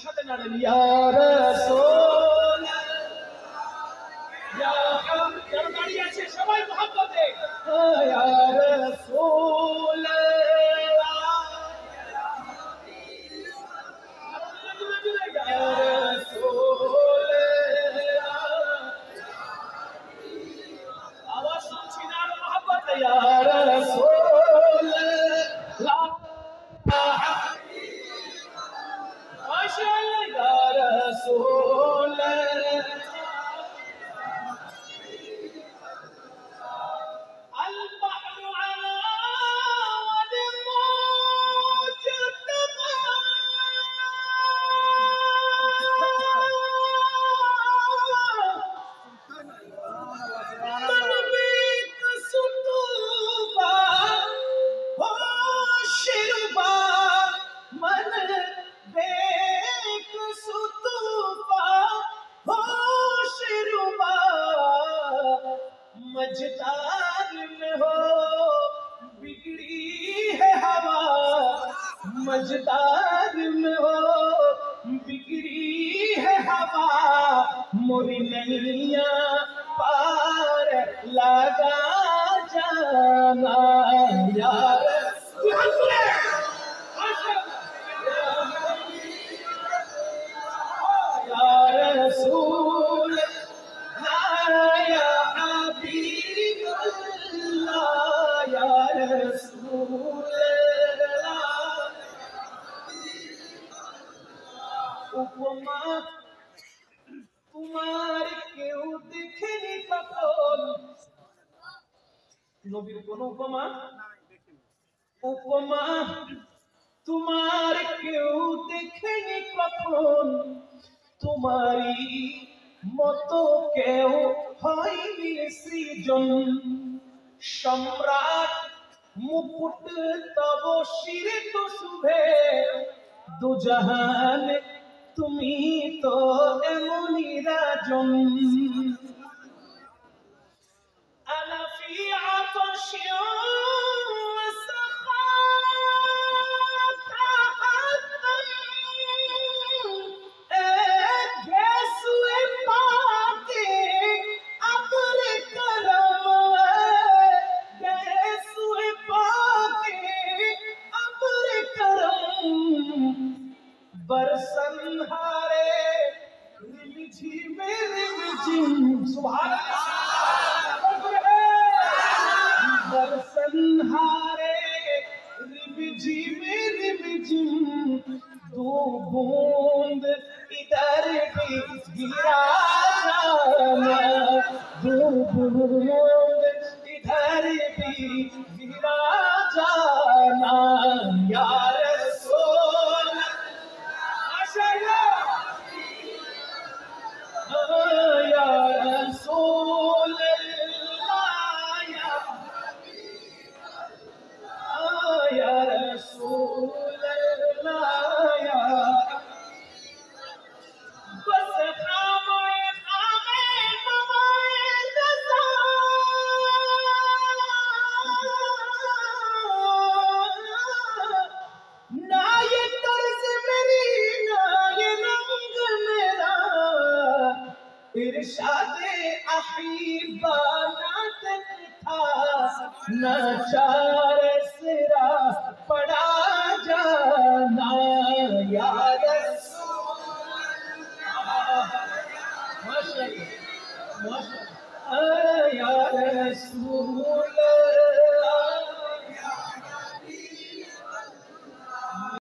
সাথে নাড়েন ইয়া রাসূল ইয়া হাবিব যারা দাঁড়িয়ে আছে সবাই মহব্বতে ইয়া রাসূল आवाज सुनছি না मोहब्बत या रसूल ला माशाअल्लाह या रसूल البحر على والموج تطغى मझदार में हो बिगड़ी है हवा मझदार में हो बिगड़ी है हवा मोरी नैया पार लगा जाना यार यार रसूल उपमा तुम्हार केउ देखेनी कखन नबीर कोन उपमा उपमा तुम्हार केउ देखेनी कखन तुम्हारी মতো কেউ হয়নি সৃজন সম্রাট মুকুট তব শিরে তো শুভে দুজাহান তুমি তো এমনই রাজন আনা ফি আতশি बरसन हारे रिमझी में रिमझिम सुभान अल्लाह बरसन हारे रिमझी में रिमझिम दो बूंद इधर भी गिरा जाना दो बूंद इधर भी गिरा जाना यार या रसूल अल्लाह या रसूल अल्लाह बस खामे खामे नवाए नज़ा ना ये तर्ज मेरी ना ये रंग मेरा इरशादे अहीबा नात था नचार सिरा पड़ा जाना या रसूल माशाअल्लाह माशाअल्लाह